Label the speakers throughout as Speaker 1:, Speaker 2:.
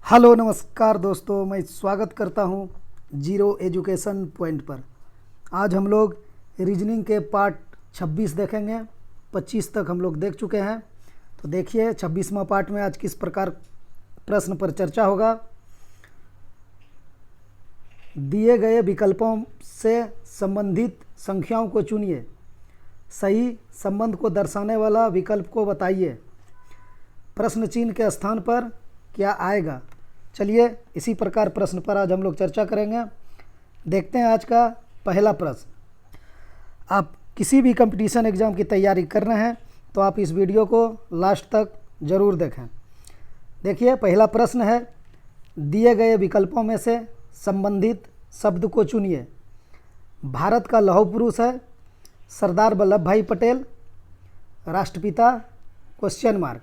Speaker 1: Hello नमस्कार दोस्तों, मैं स्वागत करता हूं जीरो एजुकेशन पॉइंट पर। आज हम लोग रीजनिंग के पार्ट 26 देखेंगे। 25 तक हम लोग देख चुके हैं। तो देखिए 26वां पार्ट में आज किस प्रकार प्रश्न पर चर्चा होगा। दिए गए विकल्पों से संबंधित संख्याओं को चुनिए। सही संबंध को दर्शाने वाला विकल्प को बताइए। प्रश्न चिन्ह के स्थान पर क्या आएगा। चलिए इसी प्रकार प्रश्न पर आज हम लोग चर्चा करेंगे। देखते हैं आज का पहला प्रश्न। आप किसी भी कंपटीशन एग्ज़ाम की तैयारी कर रहे हैं तो आप इस वीडियो को लास्ट तक ज़रूर देखें। देखिए पहला प्रश्न है, दिए गए विकल्पों में से संबंधित शब्द को चुनिए। भारत का लौह पुरुष है सरदार वल्लभ भाई पटेल, राष्ट्रपिता क्वेश्चन मार्क।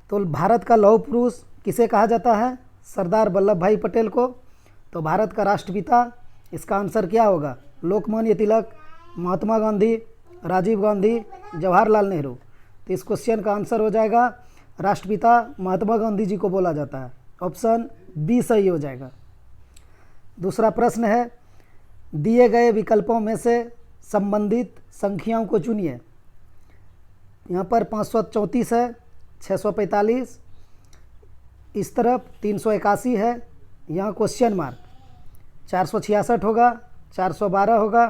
Speaker 1: तो भारत का लौह पुरुष किसे कहा जाता है? सरदार वल्लभ भाई पटेल को। तो भारत का राष्ट्रपिता, इसका आंसर क्या होगा? लोकमान्य तिलक, महात्मा गांधी, राजीव गांधी, जवाहरलाल नेहरू। तो इस क्वेश्चन का आंसर हो जाएगा राष्ट्रपिता महात्मा गांधी जी को बोला जाता है। ऑप्शन बी सही हो जाएगा। दूसरा प्रश्न है, दिए गए विकल्पों में से संबंधित संख्याओं को चुनिए। यहाँ पर 534 है, 645, इस तरफ 381 है, यहाँ क्वेश्चन मार्क। 466 होगा, 412 होगा,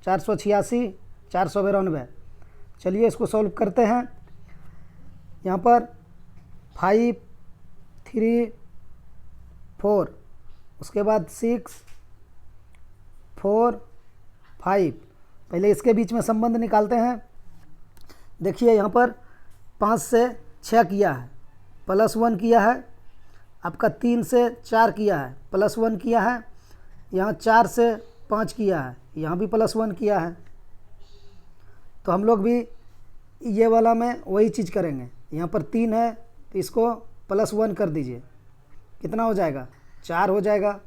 Speaker 1: 486, 492। चलिए इसको सॉल्व करते हैं। यहाँ पर 5, 3, 4, उसके बाद 6, 4, 5। पहले इसके बीच में संबंध निकालते हैं। देखिए यहाँ पर 5 से 6 किया है, +1 किया है। आपका 3 से 4 किया है, +1 किया है। यहाँ 4 से 5 किया है, यहाँ भी +1 किया है। तो हम लोग भी ये वाला में वही चीज़ करेंगे। यहाँ पर 3 है तो इसको +1 कर दीजिए, कितना हो जाएगा? 4 हो जाएगा।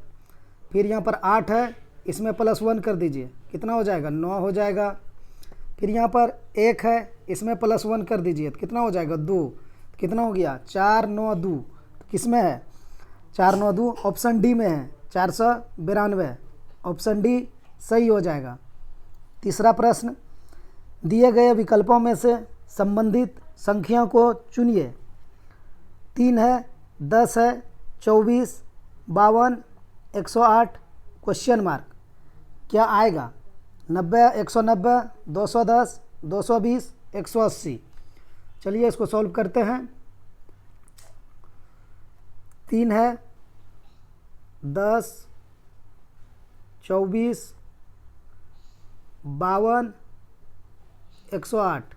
Speaker 1: फिर यहाँ पर 8 है, इसमें +1 कर दीजिए, कितना हो जाएगा? 9 हो जाएगा। फिर यहाँ पर 1 है, इसमें +1 कर दीजिए तो कितना हो जाएगा? 2। कितना हो गया? 4, 9, 2। किस में है? 4, 9, 2 ऑप्शन डी में है, 492। ऑप्शन डी सही हो जाएगा। तीसरा प्रश्न, दिए गए विकल्पों में से संबंधित संख्या को चुनिए। 3 है, 10 है, 24, 52, 108, क्वेश्चन मार्क। क्या आएगा? 90, 190, 210, 220, 180। चलिए इसको सॉल्व करते हैं। 3 है, 10, 24, 52, 108,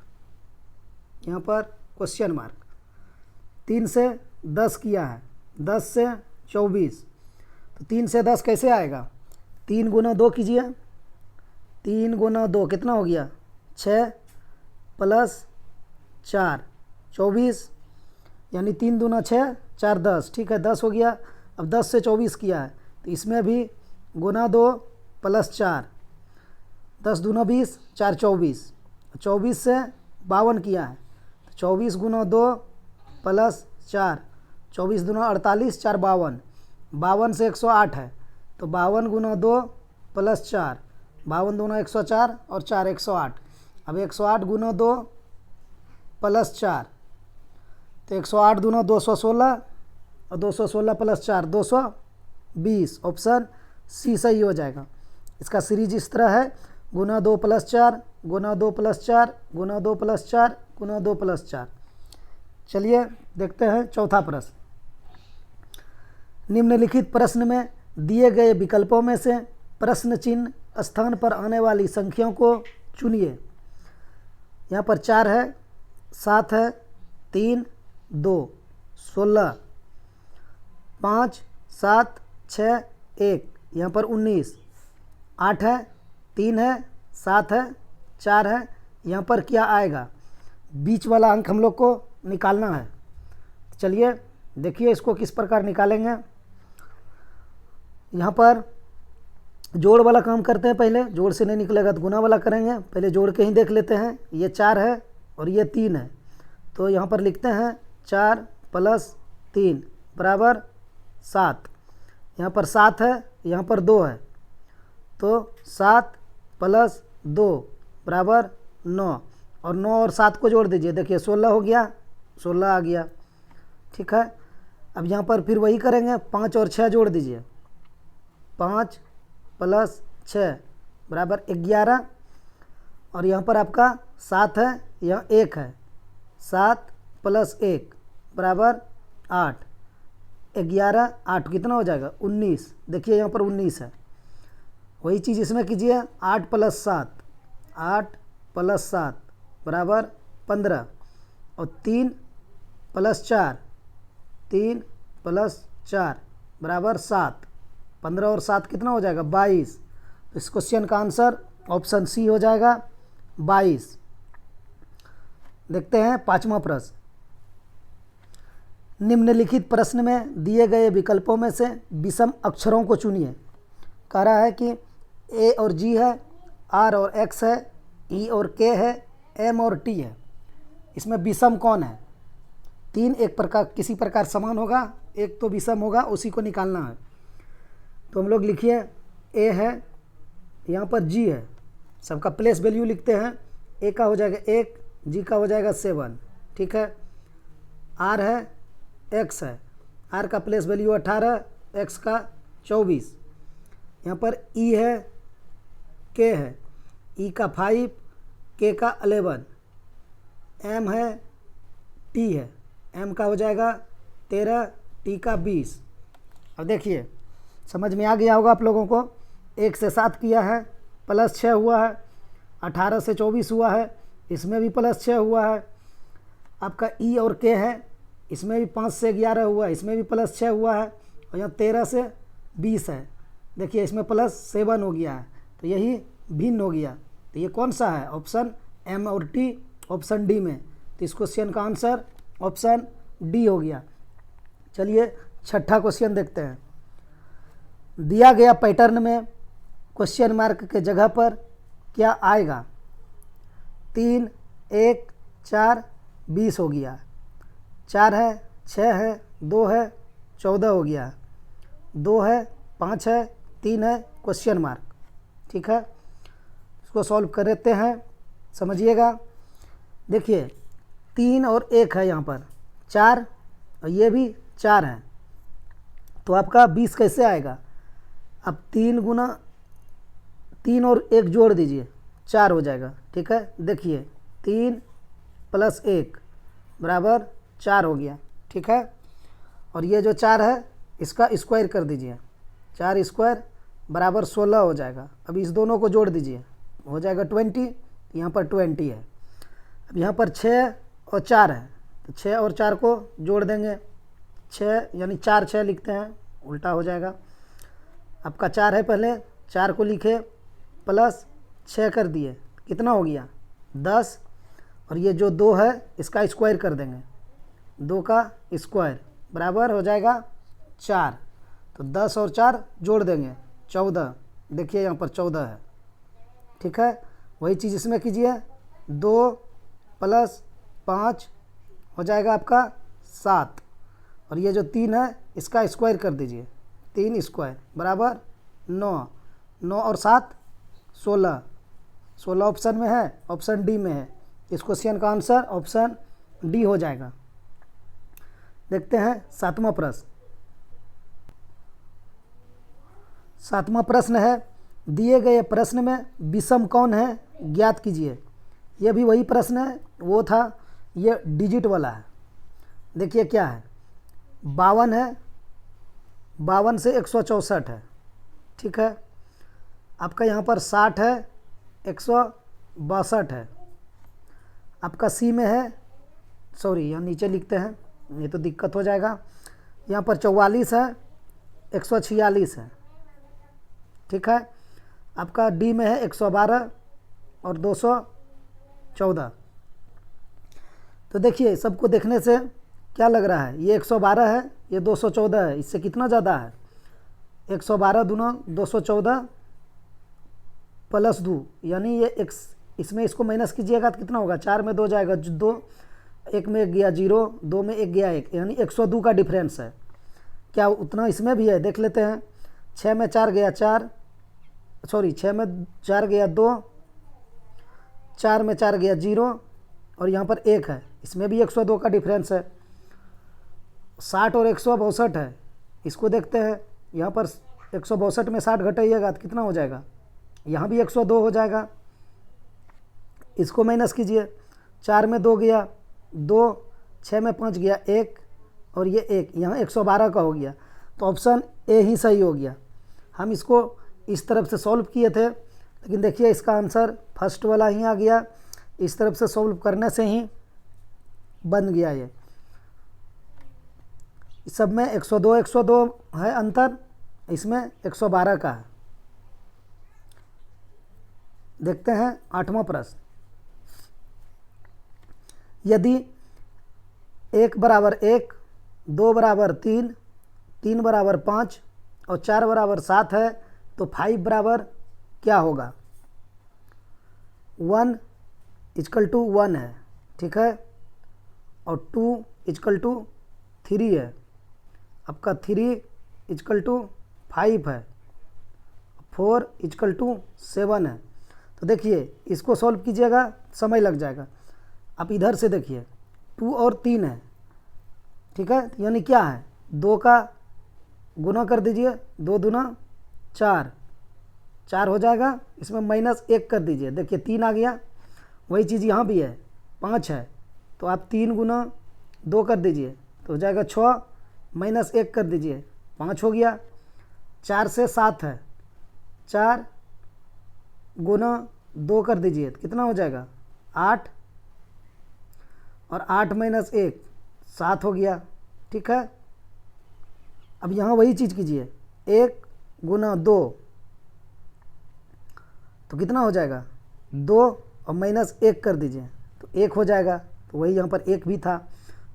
Speaker 1: यहाँ पर क्वेश्चन मार्क। 3 से 10 किया है, 10 से 24। तो 3 से 10 कैसे आएगा? 3 गुना 2 कीजिए। 3 गुना 2 कितना हो गया? 6 + 4 24, यानी 3 दूना 6, 4 10। ठीक है, 10 हो गया। अब 10 से 24 किया है तो इसमें भी गुना 2 + 4, 10 दूना 20, 4 24। 24 से 52 किया है तो 24 गुना 2 + 4, 24 दूना 48, 4 52। 52 से 108 है तो 52 गुना 2 + 4, 52 दूना 104 और 4 108। अब 108 गुना 2 + 4, तो 108 दूना 216 और 216 + 4 220। ऑप्शन सी सही हो जाएगा। इसका सीरीज इस तरह है, गुना 2 + 4, गुना 2 + 4, गुना 2 + 4, गुना 2 + 4। चलिए देखते हैं चौथा प्रश्न। निम्नलिखित प्रश्न में दिए गए विकल्पों में से प्रश्न चिन्ह स्थान पर आने वाली संख्याओं को चुनिए। यहाँ पर 4 है, 7 है, 3, 2, 16, 5, 7, 6, 1, यहाँ पर 19, 8 है, 3 है, 7 है, 4 है, यहाँ पर क्या आएगा? बीच वाला अंक हम लोग को निकालना है। चलिए देखिए इसको किस प्रकार निकालेंगे। यहाँ पर जोड़ वाला काम करते हैं। पहले जोड़ से नहीं निकलेगा तो गुना वाला करेंगे। पहले जोड़ के ही देख लेते हैं। ये 4 है और ये 3 है, तो यहाँ पर लिखते हैं 4 + 3 बराबर 7, यहाँ पर 7 है, यहाँ पर 2 है, तो 7 प्लस 2 बराबर 9, और 9 और 7 को जोड़ दीजिए, देखिए 16 हो गया, 16 आ गया। ठीक है, अब यहाँ पर फिर वही करेंगे, 5 और 6 जोड़ दीजिए, 5 प्लस 6 बराबर 11, और यहाँ पर आपका 7 है, यहाँ 1 है, 7 प्लस 1 बराबर 8, 11 8 कितना हो जाएगा 19, देखिए यहाँ पर 19 है। वही चीज़ इसमें कीजिए, 8 प्लस 7, 8 प्लस 7 बराबर 15, और 3 प्लस 4, 3 प्लस 4 बराबर 7, 15 और 7 कितना हो जाएगा 22। तो इस क्वेश्चन का आंसर ऑप्शन सी हो जाएगा 22। देखते हैं 5वां प्रश्न। निम्नलिखित प्रश्न में दिए गए विकल्पों में से विषम अक्षरों को चुनिए। कह रहा है कि ए और जी है, आर और एक्स है, ई और के है, एम और टी है। इसमें विषम कौन है? 3 एक प्रकार किसी प्रकार समान होगा, एक तो विषम होगा, उसी को निकालना है। तो हम लोग लिखिए, ए है, यहाँ पर जी है, सबका प्लेस वैल्यू लिखते हैं। ए का हो जाएगा 1, जी का हो जाएगा 7, ठीक है। आर है, एक्स है, आर का प्लेस वैल्यू 18, एक्स का 24। यहाँ पर ई है, के है, ई का 5, के का 11, एम है, टी है, एम का हो जाएगा 13, टी का 20। अब देखिए समझ में आ गया होगा आप लोगों को। 1 से 7 किया है, प्लस 6 हुआ है, 18 से 24 हुआ है, इसमें भी प्लस 6 हुआ है। आपका ई और के है, इसमें भी 5 से 11 हुआ है, इसमें भी प्लस 6 हुआ है, और यहाँ 13 से 20 है, देखिए इसमें प्लस 7 हो गया है, तो यही भिन्न हो गया। तो ये कौन सा है? ऑप्शन एम और टी, ऑप्शन डी में। तो इस क्वेश्चन का आंसर ऑप्शन डी हो गया। चलिए 6ठा क्वेश्चन देखते हैं। दिया गया पैटर्न में क्वेश्चन मार्क के जगह पर क्या आएगा? 3 1 4 20 हो गया, 4 है, 6 है, 2 है, 14 हो गया, 2 है, 5 है, 3 है, क्वेश्चन मार्क। ठीक है, इसको सॉल्व कर लेते हैं, समझिएगा। देखिए 3 और 1 है, यहाँ पर 4 और ये भी 4 है, तो आपका 20 कैसे आएगा? अब 3 गुना 3 और 1 जोड़ दीजिए, 4 हो जाएगा। ठीक है, देखिए 3 प्लस 1 बराबर 4 हो गया। ठीक है, और ये जो 4 है इसका स्क्वायर कर दीजिए, 4 स्क्वायर बराबर 16 हो जाएगा। अब इस दोनों को जोड़ दीजिए, हो जाएगा 20, यहाँ पर 20 है। अब यहाँ पर 6 और 4 है, तो 6 और 4 को जोड़ देंगे, 6 यानी 4 6 लिखते हैं, उल्टा हो जाएगा। आपका 4 है, पहले 4 को लिखे, प्लस 6 कर दिए, कितना हो गया 10, और ये जो 2 है इसका स्क्वायर कर देंगे, 2 का स्क्वायर बराबर हो जाएगा 4, तो 10 और 4 जोड़ देंगे 14, देखिए यहाँ पर 14 है। ठीक है, वही चीज़ इसमें कीजिए, 2 प्लस 5 हो जाएगा आपका 7, और ये जो 3 है इसका स्क्वायर कर दीजिए, 3 स्क्वायर बराबर 9, 9 और 7 16, 16 ऑप्शन में है, ऑप्शन डी में है। इस क्वेश्चन का आंसर ऑप्शन डी हो जाएगा। देखते हैं 7वां प्रश्न। 7वां प्रश्न है, दिए गए प्रश्न में विषम कौन है ज्ञात कीजिए। यह भी वही प्रश्न है, वो था ये डिजिट वाला है। देखिए क्या है, 52 है, 52 से 164 है। ठीक है, आपका यहाँ पर 60 है, 162 है। आपका सी में है, सॉरी यहाँ नीचे लिखते हैं, ये तो दिक्कत हो जाएगा। यहाँ पर 44 है, 146 है। ठीक है, आपका डी में है 112 और 214। तो देखिए सबको देखने से क्या लग रहा है, ये 112 है, ये 214 है, इससे कितना ज़्यादा है? 112 दूना 214 प्लस 2, यानी ये x, इसमें इसको माइनस कीजिएगा तो कितना होगा? 4 में 2 जाएगा 2, 1 में 1 गया 0, 2 में 1 गया 1, यानी 102 का डिफरेंस है। क्या उतना इसमें भी है? देख लेते हैं। 6 में 4 गया 4, सॉरी 6 में 4 गया 2, 4 में 4 गया 0, और यहाँ पर 1 है। इसमें भी 102 का डिफरेंस है। 60 और 162 है। इसको देखते हैं। यहाँ पर 162 में 60 घटाइएगा तो कितना हो जाएगा? यहाँ भी 102 हो जाएगा। इसको माइनस कीजिए। 4 में 2 गया 2, 6 में 5 गया 1, और ये 1, यहाँ 112 का हो गया। तो ऑप्शन ए ही सही हो गया। हम इसको इस तरफ से सॉल्व किए थे, लेकिन देखिए इसका आंसर फर्स्ट वाला ही आ गया। इस तरफ से सॉल्व करने से ही बन गया ये। इस सब में 102 है अंतर, इसमें 112 का है। देखते हैं 8वां प्रश्न। यदि 1 बराबर 1, 2 बराबर 3, 3 बराबर 5 और 4 बराबर 7 है तो 5 बराबर क्या होगा? 1 = 1 है, ठीक है, और 2 = 3 है। आपका 3 = 5 है, 4 = 7 है। तो देखिए इसको सॉल्व कीजिएगा, समय लग जाएगा। आप इधर से देखिए 2 और 3 है, ठीक है, यानी क्या है? 2 का गुना कर दीजिए, 2 दूना 4, 4 हो जाएगा। इसमें -1 कर दीजिए, देखिए 3 आ गया। वही चीज़ यहाँ भी है, 5 है, तो आप 3 गुना 2 कर दीजिए तो हो जाएगा 6, -1 कर दीजिए 5 हो गया। 4 से 7 है, 4 गुना 2 कर दीजिए तो कितना हो जाएगा? 8, और 8 - 1 7 हो गया, ठीक है। अब यहाँ वही चीज़ कीजिए, 1 गुना 2 तो कितना हो जाएगा? 2 और -1 कर दीजिए तो 1 हो जाएगा। तो वही यहाँ पर 1 भी था,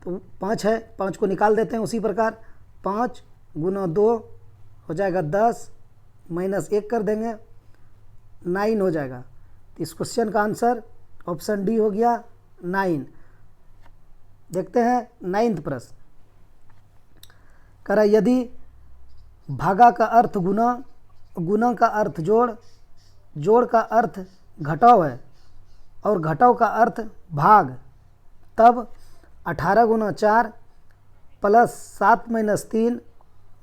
Speaker 1: तो 5 है, 5 को निकाल देते हैं उसी प्रकार। 5 गुना 2 हो जाएगा 10, -1 कर देंगे 9 हो जाएगा। तो इस क्वेश्चन का आंसर ऑप्शन डी हो गया 9। देखते हैं 9वां प्रश्न। कह रहा यदि भागा का अर्थ गुना, गुना का अर्थ जोड़, जोड़ का अर्थ घटाव है और घटाव का अर्थ भाग, तब 18 गुना 4 प्लस 7 - 3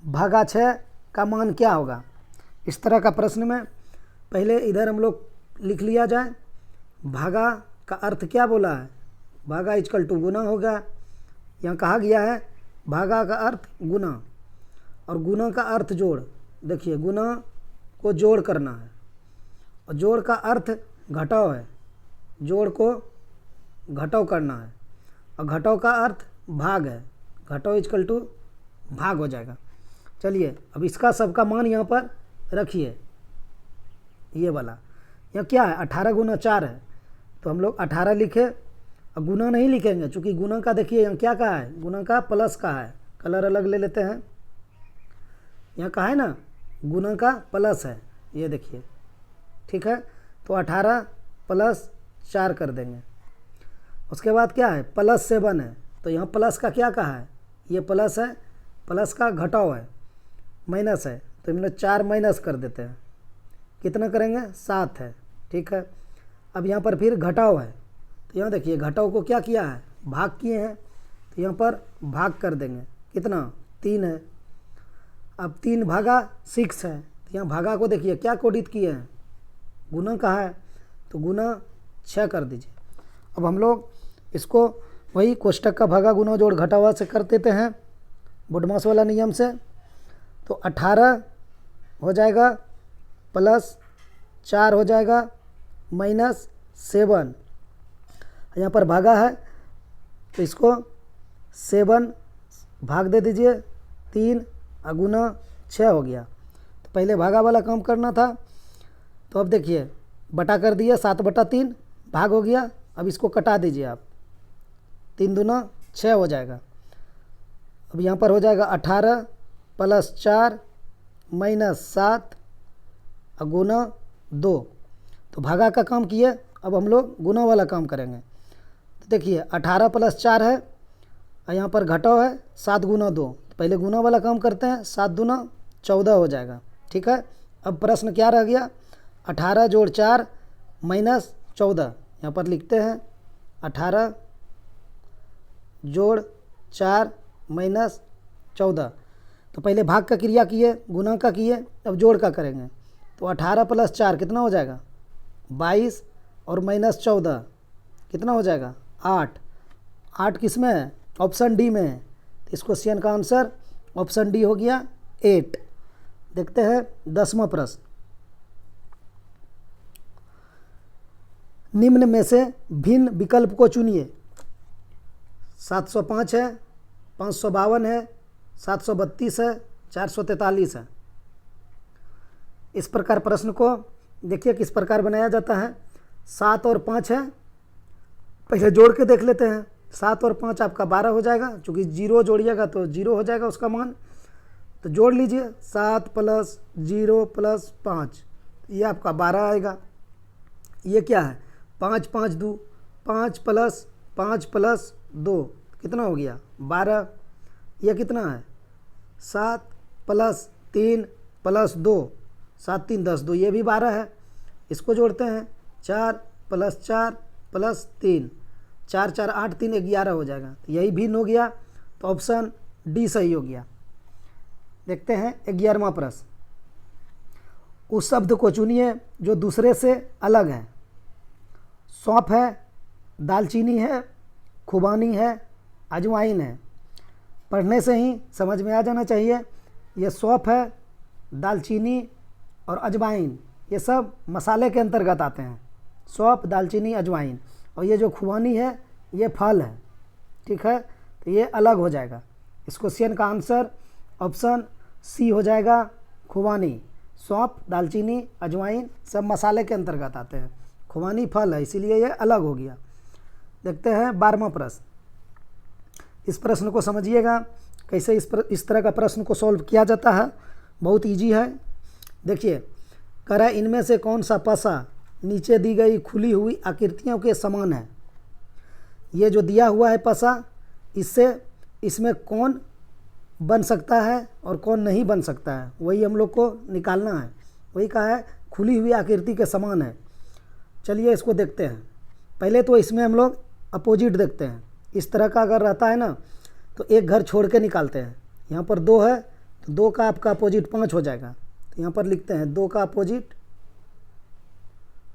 Speaker 1: भागा 6 का मान क्या होगा? इस तरह का प्रश्न में पहले इधर हम लोग लिख लिया जाए। भागा का अर्थ क्या बोला है? भागा = गुना होगा। यहाँ कहा गया है भागा का अर्थ गुना और गुना का अर्थ जोड़। देखिए गुना को जोड़ करना है और जोड़ का अर्थ घटाव है, जोड़ को घटाव करना है, और घटाव का अर्थ भाग है, घटाव = भाग हो जाएगा। चलिए अब इसका सबका मान यहाँ पर रखिए। ये वाला यहाँ क्या है? 18 गुना 4 है, तो हम लोग 18 लिखे और गुना नहीं लिखेंगे, चूँकि गुना का देखिए यहाँ क्या कहा है? गुना का प्लस का है। कलर अलग ले लेते हैं। यहाँ कहा है ना गुना का प्लस है, ये देखिए, ठीक है। तो 18 + 4 कर देंगे। उसके बाद क्या है? +7 है, तो यहाँ प्लस का क्या कहा है? ये प्लस है, प्लस का घटाव है, माइनस है, तो इनमें 4 माइनस कर देते हैं। कितना करेंगे? 7 है, ठीक है। अब यहाँ पर फिर घटाव है, तो यहाँ देखिए घटाव को क्या किया है? भाग किए हैं, तो यहाँ पर भाग कर देंगे। कितना? 3 है। अब 3 भागा 6 है, तो यहाँ भागा को देखिए क्या कोडित किए हैं? गुना कहा है, तो गुना 6 कर दीजिए। अब हम लोग इसको वही कोष्टक का भागा गुना जोड़ घटावा से कर देते हैं, बुडमास वाला नियम से। तो 18 हो जाएगा प्लस 4 हो जाएगा -7। यहाँ पर भागा है तो इसको 7 भाग दे दीजिए 3 और गुना 6 हो गया। तो पहले भागा वाला काम करना था, तो अब देखिए बटा कर दिया, 7/3 भाग हो गया। अब इसको कटा दीजिए आप, 3 दूना 6 हो जाएगा। अब यहाँ पर हो जाएगा 18 + 4 -7 और गुना 2। तो भागा का काम किए, अब हम लोग गुना वाला काम करेंगे। तो देखिए 18 + 4 है और यहाँ पर घटाव है 7 गुना 2, तो पहले गुना वाला काम करते हैं, 7 दूना 14 हो जाएगा। ठीक है, अब प्रश्न क्या रह गया, 18 जोड़ 4 माइनस 14। यहाँ पर लिखते हैं 18 जोड़ 4 माइनस 14। तो पहले भाग का क्रिया किए, गुना का किए, अब जोड़ का करेंगे। तो 18 प्लस 4 कितना हो जाएगा 22 और माइनस 14 कितना हो जाएगा 8। 8 किस में है, ऑप्शन डी में है। तो इस क्वेश्चन का आंसर ऑप्शन डी हो गया 8। देखते हैं 10वां प्रश्न, निम्न में से भिन्न विकल्प को चुनिए। 705 है, 552 है, 732 है, 443 है। इस प्रकार प्रश्न को देखिए किस प्रकार बनाया जाता है। 7 और 5 है, पहले जोड़ के देख लेते हैं। 7 और 5 आपका 12 हो जाएगा, चूँकि 0 जोड़िएगा तो 0 हो जाएगा उसका मान। तो जोड़ लीजिए 7 प्लस 0 प्लस 5, ये आपका 12 आएगा। ये क्या है 5 5 2, 5 प्लस 5 प्लस 2 कितना हो गया 12। ये कितना है 7 प्लस 3 प्लस 2, 7 3 10 2, ये भी 12 है। इसको जोड़ते हैं 4 प्लस 4 प्लस 3, 4 4 8 3 11 हो जाएगा। तो यही भिन्न हो गया, तो ऑप्शन डी सही हो गया। देखते हैं 11वां प्रश्न, उस शब्द को चुनिए जो दूसरे से अलग है। सौंफ है, दालचीनी है, खुबानी है, अजवाइन है। पढ़ने से ही समझ में आ जाना चाहिए। ये सौंफ है, दालचीनी और अजवाइन, ये सब मसाले के अंतर्गत आते हैं। सौंफ, दालचीनी, अजवाइन। और ये जो खुबानी है ये फल है। ठीक है, तो ये अलग हो जाएगा। इस क्वेश्चन का आंसर ऑप्शन सी हो जाएगा, खुबानी। सौंफ, दालचीनी, अजवाइन सब मसाले के अंतर्गत आते हैं। खुबानी फल है, इसीलिए ये अलग हो गया। देखते हैं 12वां प्रश्न। इस प्रश्न को समझिएगा कैसे इस तरह का प्रश्न को सॉल्व किया जाता है। बहुत इजी है। देखिए, कह रहा है इनमें से कौन सा पसा नीचे दी गई खुली हुई आकृतियों के समान है। ये जो दिया हुआ है पसा, इससे इसमें कौन बन सकता है और कौन नहीं बन सकता है, वही हम लोग को निकालना है। वही कहा है खुली हुई आकृति के समान है। चलिए इसको देखते हैं। पहले तो इसमें हम लोग अपोजिट देखते हैं। इस तरह का अगर रहता है ना तो एक घर छोड़ के निकालते हैं। यहाँ पर 2 है तो 2 का आपका अपोजिट 5 हो जाएगा। तो यहाँ पर लिखते हैं 2 का अपोजिट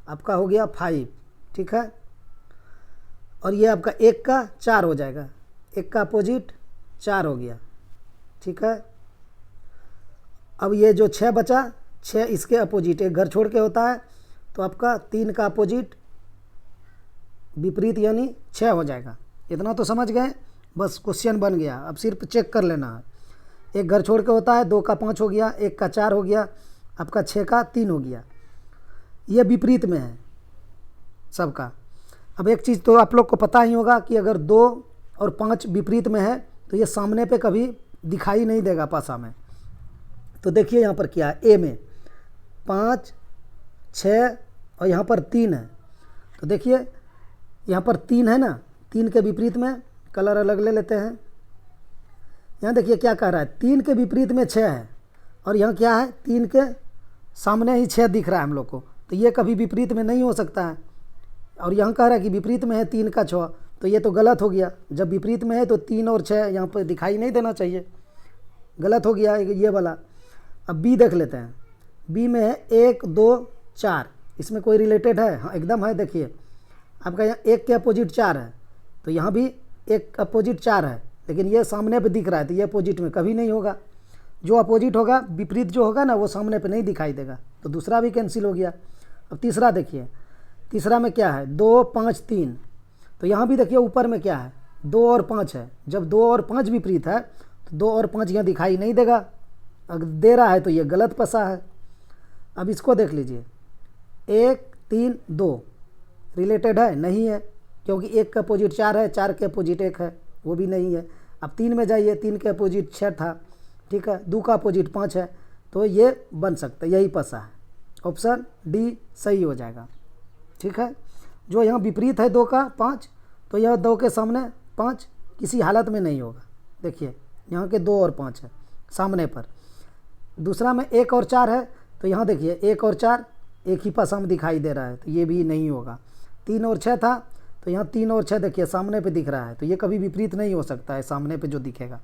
Speaker 1: आपका हो गया 5। ठीक है, और ये आपका 1 का 4 हो जाएगा। 1 का अपोजिट 4 हो गया। ठीक है, अब ये जो 6 बचा, 6 इसके अपोजिट, एक घर छोड़ के होता है तो आपका 3 का अपोजिट विपरीत यानी 6 हो जाएगा। इतना तो समझ गए, बस क्वेश्चन बन गया। अब सिर्फ चेक कर लेना है। एक घर छोड़ के होता है, 2 का 5 हो गया, 1 का 4 हो गया, आपका 6 का 3 हो गया। ये विपरीत में है सबका। अब एक चीज़ तो आप लोग को पता ही होगा कि अगर 2 और 5 विपरीत में है तो ये सामने पे कभी दिखाई नहीं देगा पासा में। तो देखिए यहाँ पर क्या है, ए में 5 6 और यहाँ पर 3 है। तो देखिए यहाँ पर 3 है ना, 3 के विपरीत में कलर अलग ले लेते हैं। यहाँ देखिए क्या कह रहा है, 3 के विपरीत में 6 है और यहाँ क्या है 3 के सामने ही 6 दिख रहा है हम लोग को। तो ये कभी विपरीत में नहीं हो सकता है। और यहाँ कह रहा है कि विपरीत में है 3 का 6, तो ये तो गलत हो गया। जब विपरीत में है तो 3 और 6 यहाँ पर दिखाई नहीं देना चाहिए, गलत हो गया ये वाला। अब बी देख लेते हैं। बी में है 1 2 4, इसमें कोई रिलेटेड है? हाँ एकदम है। देखिए आपका यहाँ 1 के अपोजिट 4 है, तो यहाँ भी 1 अपोजिट 4 है, लेकिन ये सामने पे दिख रहा है तो ये अपोजिट में कभी नहीं होगा। जो अपोजिट होगा, विपरीत जो होगा ना, वो सामने पे नहीं दिखाई देगा, तो दूसरा भी कैंसिल हो गया। अब तीसरा देखिए, तीसरा में क्या है 2 5 3, तो यहाँ भी देखिए ऊपर में क्या है 2 और 5 है। जब 2 और 5 विपरीत है तो 2 और 5 यहाँ दिखाई नहीं देगा, अगर दे रहा है तो ये गलत पसा है। अब इसको देख लीजिए, 1 3 2 रिलेटेड है? नहीं है, क्योंकि 1 का अपोजिट 4 है, 4 के अपोजिट 1 है, वो भी नहीं है। अब 3 में जाइए, 3 के अपोजिट 6 था, ठीक है, 2 का अपोजिट 5 है, तो ये बन सकता है, यही पसा है। ऑप्शन डी सही हो जाएगा। ठीक है, जो यहाँ विपरीत है 2 का 5, तो यह 2 के सामने 5 किसी हालत में नहीं होगा। देखिए यहाँ के 2 और 5 है सामने पर। दूसरा में 1 और 4 है, तो यहाँ देखिए 1 और 4 एक ही पासा में दिखाई दे रहा है, तो ये भी नहीं होगा। 3 और 6 था, तो यहाँ 3 और 6 देखिए सामने पे दिख रहा है, तो ये कभी विपरीत नहीं हो सकता है सामने पे जो दिखेगा,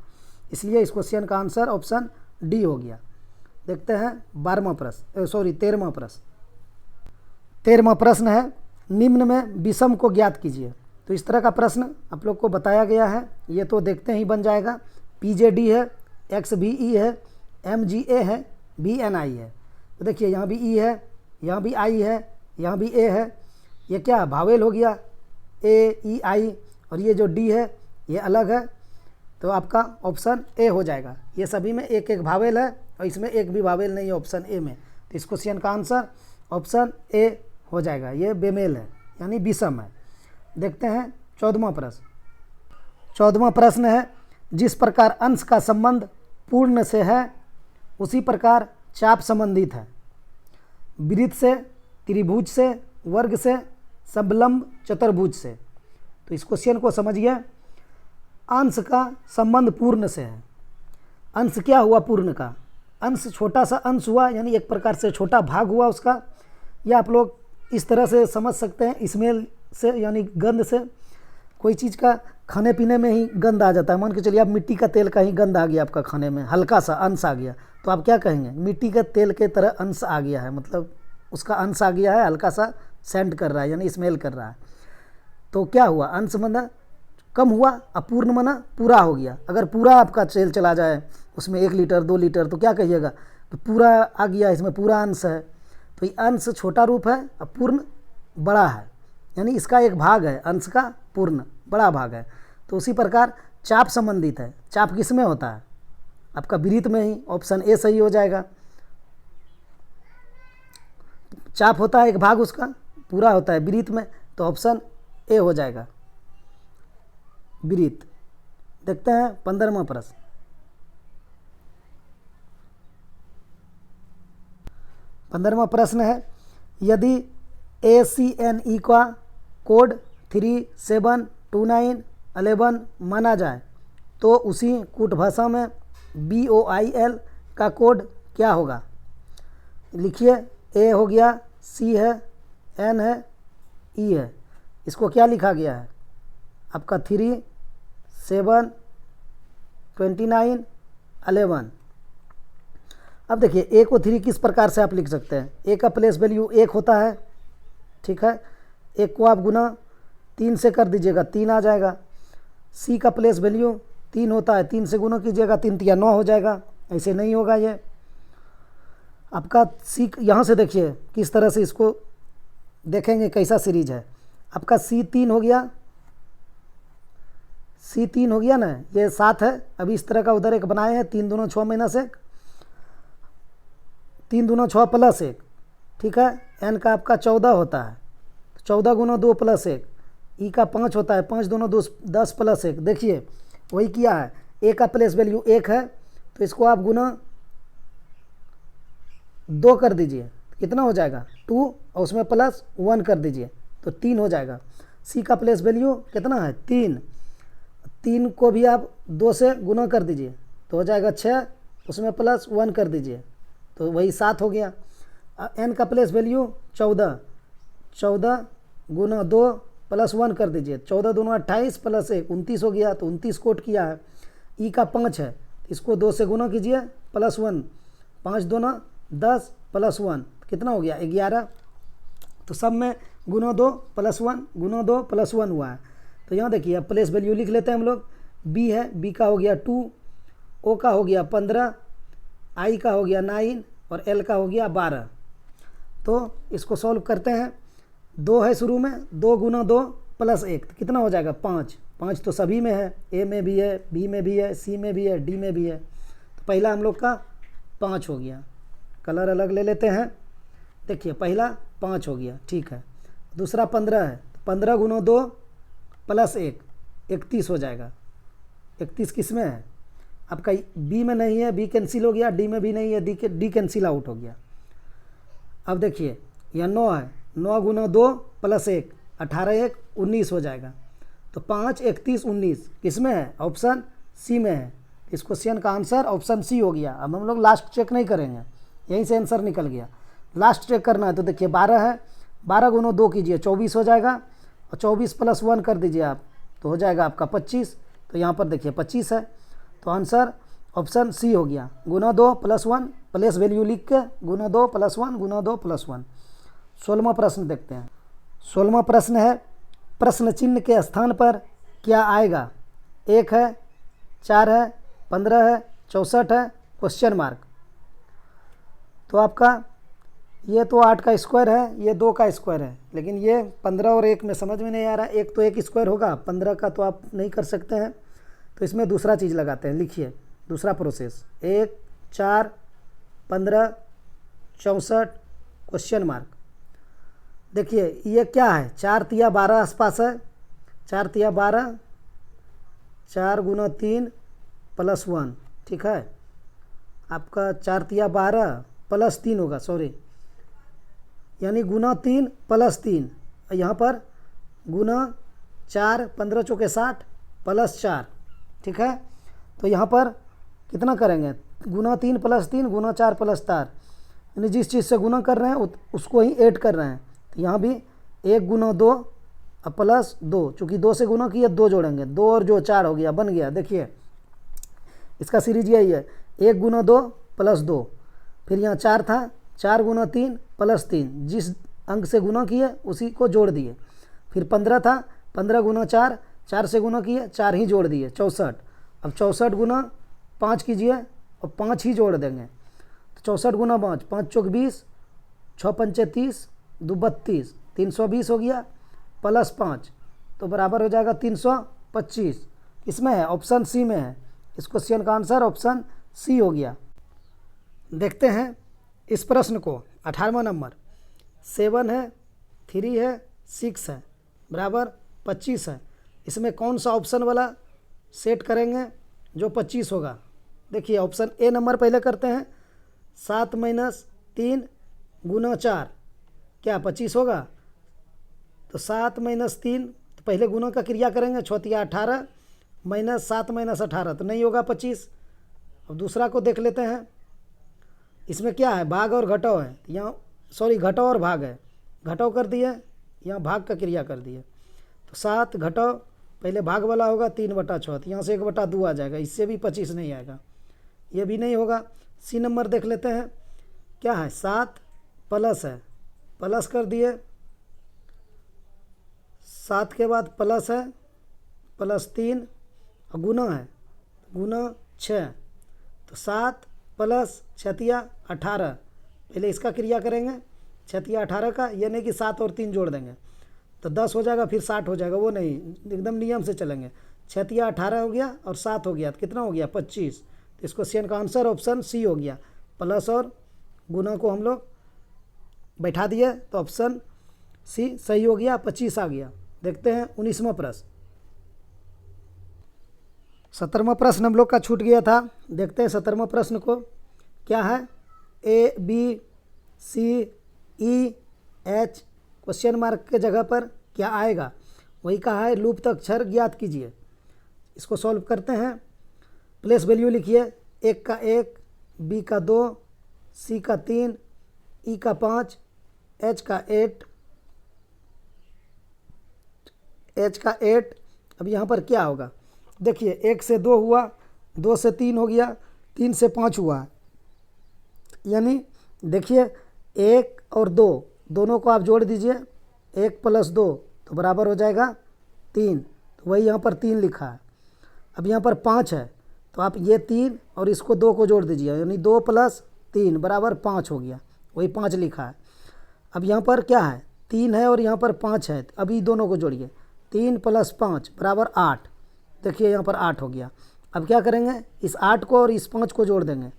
Speaker 1: इसलिए इस क्वेश्चन का आंसर ऑप्शन डी हो गया। देखते हैं 13वां प्रश्न। 13वां प्रश्न है, निम्न में विषम को ज्ञात कीजिए। तो इस तरह का प्रश्न आप लोग को बताया गया है, ये तो देखते ही बन जाएगा। PJD है, XBE है, MGA है, BNI है। तो देखिए यहाँ भी E है, यहाँ भी I है, यहाँ भी A है, ये क्या भावेल हो गया AEI, और ये जो D है ये अलग है, तो आपका ऑप्शन ए हो जाएगा। ये सभी में एक एक भावेल है और इसमें एक भी भावेल नहीं है ऑप्शन ए में, तो इस क्वेश्चन का आंसर ऑप्शन ए हो जाएगा। ये बेमेल है यानी विषम है। देखते हैं 14वां प्रश्न। 14वां प्रश्न है, जिस प्रकार अंश का संबंध पूर्ण से है उसी प्रकार चाप संबंधित है। वृत्त से, त्रिभुज से, वर्ग से, समलंब चतुर्भुज से। तो इस क्वेश्चन को समझिए। अंश का संबंध पूर्ण से है। अंश क्या हुआ पूर्ण का? अंश छोटा सा अंश हुआ, यानी एक प्रकार से छोटा भाग हुआ उसका, या आप लोग इस तरह से समझ सकते हैं स्मेल से, यानी गंध से। कोई चीज़ का खाने पीने में ही गंध आ जाता है, मान के चलिए आप मिट्टी का तेल का ही गंध आ गया आपका खाने में, हल्का सा अंश आ गया, तो आप क्या कहेंगे? मिट्टी का तेल के तरह अंश आ गया है, मतलब उसका अंश आ गया है, हल्का सा सेंट कर रहा है यानी स्मेल कर रहा है। तो क्या हुआ? अंश मना कम हुआ, अपूर्ण मना पूरा हो गया। अगर पूरा आपका तेल चला जाए उसमें 1 लीटर 2 लीटर तो क्या कहिएगा? तो पूरा आ गया, इसमें पूरा अंश है। तो ये अंश छोटा रूप है, अपूर्ण बड़ा है, यानी इसका एक भाग है अंश का, पूर्ण बड़ा भाग है। तो उसी प्रकार चाप संबंधित है। चाप किस में होता है? आपका वृत्त में ही, ऑप्शन ए सही हो जाएगा। चाप होता है एक भाग उसका, पूरा होता है वृत्त में, तो ऑप्शन ए हो जाएगा वृत्त। देखते हैं 15वां प्रश्न। 15वां प्रश्न है, यदि ACNE का कोड 372911 माना जाए तो उसी कूट भाषा में BOIL का कोड क्या होगा? लिखिए, A हो गया, C है, N है, E है। इसको क्या लिखा गया है? आपका 372911। अब देखिए ए को 3 किस प्रकार से आप लिख सकते हैं? ए का प्लेस वैल्यू 1 होता है, ठीक है। 1 को आप गुना 3 से कर दीजिएगा, 3 आ जाएगा। सी का प्लेस वैल्यू 3 होता है, 3 से गुना कीजिएगा, 3 तिया 9 हो जाएगा। ऐसे नहीं होगा ये आपका सी। यहाँ से देखिए किस तरह से इसको देखेंगे कैसा सीरीज है। आपका C3 हो गया, C3 हो गया ना, ये 7 है। अभी इस तरह का उधर एक बनाए हैं, 3 दूना 6 माइनस 1, 3 दूना 6 प्लस 1, ठीक है। एन का आपका 14 होता है, 14 गुना 2 प्लस 1। ई का 5 होता है, 5 दूना 2 10 प्लस 1। देखिए वही किया है। ए का प्लेस वैल्यू 1 है, तो इसको आप गुना 2 कर दीजिए, कितना हो जाएगा? 2, और उसमें प्लस 1 कर दीजिए तो 3 हो जाएगा। सी का प्लेस वैल्यू कितना है? 3। 3 को भी आप 2 से गुना कर दीजिए तो हो जाएगा 6, उसमें प्लस 1 कर दीजिए तो वही 7 हो गया। एन का प्लेस वैल्यू 14, 14 गुना 2 प्लस 1 कर दीजिए, 14 दूना 28 प्लस 1 29 हो गया, तो 29 कोट किया है। ई का 5 है, इसको 2 से गुना कीजिए प्लस 1, 5 दूना 10 प्लस 1 कितना हो गया? 11। तो सब में गुना 2 प्लस 1 गुना 2 प्लस 1 हुआ है। तो यहाँ देखिए अब प्लेस वैल्यू लिख लेते हैं हम लोग। बी है, बी का हो गया 2, ओ का हो गया 15, आई का हो गया 9 और एल का हो गया 12। तो इसको सॉल्व करते हैं। 2 है शुरू में, 2 गुना 2 प्लस 1 तो कितना हो जाएगा? 5। 5 तो सभी में है, ए में भी है, बी में भी है, सी में भी है, डी में भी है। तो पहला हम लोग का 5 हो गया। कलर अलग ले लेते हैं। देखिए पहला 5 हो गया, ठीक है। दूसरा 15 है, 15 गुना 2 प्लस 1 31 हो जाएगा। 31 किस में है? आपका बी में नहीं है, बी कैंसिल हो गया, डी में भी नहीं है, डी कैंसिल आउट हो गया। अब देखिए यह 9 है, 9 गुना 2 प्लस 1 18 1 19 हो जाएगा। तो 5 31 19 किस में है? ऑप्शन सी में है। इस क्वेश्चन का आंसर ऑप्शन सी हो गया। अब हम लोग लास्ट चेक नहीं करेंगे, यहीं से आंसर निकल गया। लास्ट चेक करना है तो देखिए 12 है, 12 गुना 2 कीजिए 24 हो जाएगा, और 24 प्लस 1 कर दीजिए आप तो हो जाएगा आपका 25। तो यहाँ पर देखिए 25 है, तो आंसर ऑप्शन सी हो गया। गुना 2 प्लस 1 प्लेस वैल्यू लिख के गुना 2 प्लस 1 गुना 2 प्लस 1। 16वां प्रश्न देखते हैं। 16वां प्रश्न है, प्रश्न चिन्ह के स्थान पर क्या आएगा? 1 है, 4 है, 15 है, 64 है, क्वेश्चन मार्क। तो आपका ये तो 8 का स्क्वायर है, ये 2 का स्क्वायर है, लेकिन ये 15 और 1 में समझ में नहीं आ रहा। एक तो 1 स्क्वायर होगा, 15 का तो आप नहीं कर सकते हैं, तो इसमें दूसरा चीज़ लगाते हैं। लिखिए दूसरा प्रोसेस, 1 4 15 64 क्वेश्चन मार्क। देखिए ये क्या है, 4 तिया 12 आसपास है, 4 तिया 12, 4 गुना 3 प्लस 1, ठीक है। आपका 4 तिया 12 प्लस 3 होगा, सॉरी, यानी गुना 3 प्लस 3, यहाँ पर गुना 4 15 चौके 60 प्लस 4, ठीक है। तो यहाँ पर कितना करेंगे, गुना 3 प्लस 3 गुना 4 प्लस 4, यानी जिस चीज़ से गुना कर रहे हैं उसको ही ऐड कर रहे हैं। तो यहाँ भी 1 गुना 2 प्लस 2, चूँकि 2 से गुना किया 2 जोड़ेंगे, 2 और जो 4 हो गया, बन गया। देखिए इसका सीरीज यही है, 1 गुना 2 प्लस 2, फिर यहाँ 4 था, 4 गुना 3 प्लस 3, जिस अंक से गुना किए उसी को जोड़ दिए। फिर 15 था, 15 गुना 4, 4 से गुना किए 4 ही जोड़ दिए, 64। अब 64 गुना 5 कीजिए और 5 ही जोड़ देंगे, तो 64 गुना 5, 5 चौक 20, 6 पंचे 30, 2 32, 320 हो गया, प्लस 5 तो बराबर हो जाएगा 325। इसमें है, ऑप्शन सी में है। इस क्वेश्चन का आंसर ऑप्शन सी हो गया। देखते हैं इस प्रश्न को, 18वां नंबर। 7 है, 3 है, 6 है, बराबर 25 है। इसमें कौन सा ऑप्शन वाला सेट करेंगे जो 25 होगा? देखिए ऑप्शन ए नंबर पहले करते हैं, 7 माइनस 3 गुना 4 क्या 25 होगा? तो 7 माइनस 3, तो पहले गुना का क्रिया करेंगे, 6 18 माइनस 7 माइनस 18 तो नहीं होगा 25। अब दूसरा को देख लेते हैं, इसमें क्या है, भाग और घटाव है। यहाँ सॉरी घटाव और भाग है, घटाव कर दिए, यहाँ भाग का क्रिया कर दिए। तो 7 घटाव पहले भाग वाला होगा 3/6, तो यहाँ से 1/2 आ जाएगा, इससे भी 25 नहीं आएगा, ये भी नहीं होगा। सी नंबर देख लेते हैं, क्या है, 7 प्लस है, प्लस कर दिए, 7 के बाद प्लस है, प्लस 3 और गुना है, गुना 6, तो 7 प्लस 6 18, पहले इसका क्रिया करेंगे 6 18 का, ये नहीं कि 7 और 3 जोड़ देंगे तो 10 हो जाएगा, फिर 60 हो जाएगा, वो नहीं, एकदम नियम से चलेंगे। 6 18 हो गया और 7 हो गया, तो कितना हो गया 25। तो इस क्वेश्चन का आंसर ऑप्शन सी हो गया। प्लस और गुना को हम लोग बैठा दिए तो ऑप्शन सी सही हो गया, 25 आ गया। देखते हैं 19वां प्रश्न। 17वां प्रश्न हम लोग का छूट गया था, देखते हैं 17वां प्रश्न को, क्या है, A B C E H question mark के जगह पर क्या आएगा? वही कहा है, लूप्त अक्षर ज्ञात कीजिए। इसको सॉल्व करते हैं। प्लेस वैल्यू लिखिए, 1 का 1, बी का 2, सी का 3, ई का 5, एच का 8, एच का 8। अब यहाँ पर क्या होगा, देखिए 1 से 2 हुआ, 2 से 3 हो गया, 3 से 5 हुआ, यानी देखिए 1 और 2 दोनों को आप जोड़ दीजिए, 1 प्लस 2 तो बराबर हो जाएगा 3, तो वही यहाँ पर 3 लिखा है। अब यहाँ पर 5 है, तो आप ये 3 और इसको 2 को जोड़ दीजिए, यानी 2 प्लस 3 बराबर 5 हो गया, वही 5 लिखा है। अब यहाँ पर क्या है, 3 है और यहाँ पर 5 है, अभी दोनों को जोड़िए, 3 प्लस 5 बराबर 8, देखिए यहाँ पर 8 हो गया। अब क्या करेंगे, इस 8 को और इस 5 को जोड़ देंगे,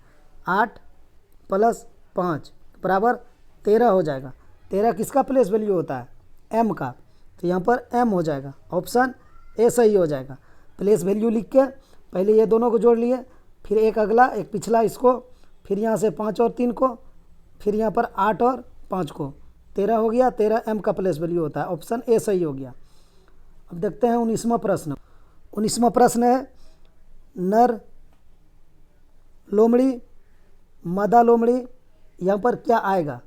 Speaker 1: 8 प्लस 5 बराबर 13 हो जाएगा। 13 किसका प्लेस वैल्यू होता है, एम का, तो यहाँ पर एम हो जाएगा, ऑप्शन ए सही हो जाएगा। प्लेस वैल्यू लिख के पहले ये दोनों को जोड़ लिए, फिर एक अगला एक पिछला इसको, फिर यहाँ से 5 और 3 को, फिर यहाँ पर 8 और 5 को, 13 हो गया। 13 एम का प्लेस वैल्यू होता है, ऑप्शन ए सही हो गया। अब देखते हैं 19वां प्रश्न। 19वां प्रश्न है, नर लोमड़ी, मादा लोमड़ी, यहाँ पर क्या आएगा?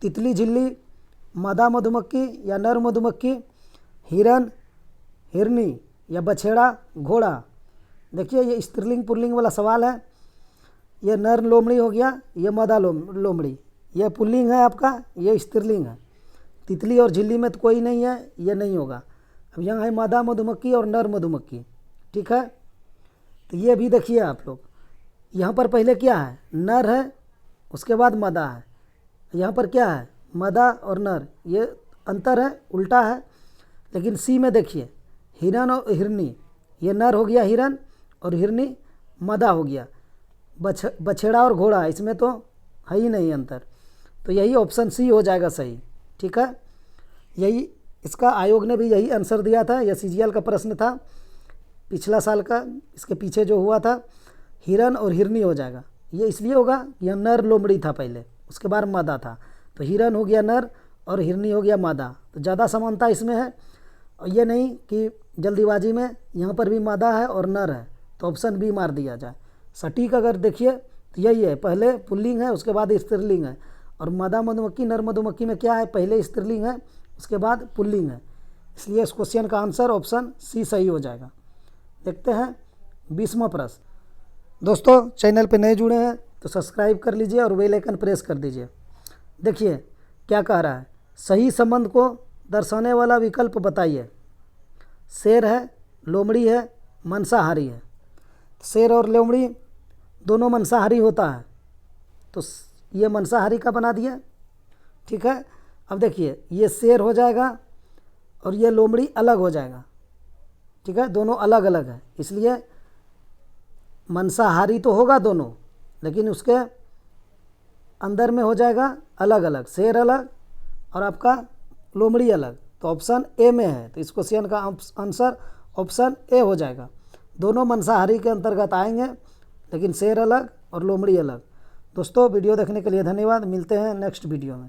Speaker 1: तितली झिल्ली, मादा मधुमक्खी या नर मधुमक्खी, हिरन, हिरनी या बछेड़ा, घोड़ा। देखिए ये स्त्रीलिंग पुल्लिंग वाला सवाल है। ये नर लोमड़ी हो गया, ये मादा लोमड़ी, ये पुल्लिंग है आपका, ये स्त्रीलिंग है। तितली और झिल्ली में तो कोई नहीं है, ये नहीं होगा। अब यहाँ है मादा मधुमक्खी और नर मधुमक्खी, ठीक है। तो ये भी देखिए आप लोग, यहाँ पर पहले क्या है? नर है, उसके बाद मादा है। यहाँ पर क्या है? मादा और नर, ये अंतर है, उल्टा है। लेकिन सी में देखिए हिरन और हिरनी, ये नर हो गया हिरन और हिरनी मादा हो गया। बछेड़ा और घोड़ा, इसमें तो है ही नहीं अंतर। तो यही ऑप्शन सी हो जाएगा सही, ठीक है। यही इसका आयोग ने भी यही आंसर दिया था। यह सीजीएल का प्रश्न था पिछला साल का, इसके पीछे जो हुआ था, हिरन और हिरनी हो जाएगा। ये इसलिए होगा कि यह नर लोमड़ी था पहले, उसके बाद मादा था। तो हिरन हो गया नर और हिरनी हो गया मादा, तो ज़्यादा समानता इसमें है। और ये नहीं कि जल्दीबाजी में यहाँ पर भी मादा है और नर है तो ऑप्शन बी मार दिया जाए। सटीक अगर देखिए तो यही है, पहले पुल्लिंग है उसके बाद स्त्रीलिंग है। और मादा मधुमक्खी नर मधुमक्खी में क्या है? पहले स्त्रीलिंग है उसके बाद पुल्लिंग है। इसलिए इस क्वेश्चन का आंसर ऑप्शन सी सही हो जाएगा। देखते हैं 20वां प्रश्न। दोस्तों चैनल पे नए जुड़े हैं तो सब्सक्राइब कर लीजिए और बेल आइकन प्रेस कर दीजिए। देखिए क्या कह रहा है, सही संबंध को दर्शाने वाला विकल्प बताइए। शेर है, लोमड़ी है, मांसाहारी है। शेर और लोमड़ी दोनों मांसाहारी होता है, तो ये मांसाहारी का बना दिया, ठीक है। अब देखिए ये शेर हो जाएगा और ये लोमड़ी अलग हो जाएगा, ठीक है। दोनों अलग अलग है, इसलिए मांसाहारी तो होगा दोनों, लेकिन उसके अंदर में हो जाएगा अलग अलग, शेर अलग और आपका लोमड़ी अलग। तो ऑप्शन ए में है, तो इस क्वेश्चन का आंसर ऑप्शन ए हो जाएगा। दोनों मांसाहारी के अंतर्गत आएंगे, लेकिन शेर अलग और लोमड़ी अलग। दोस्तों वीडियो देखने के लिए धन्यवाद। मिलते हैं नेक्स्ट वीडियो में।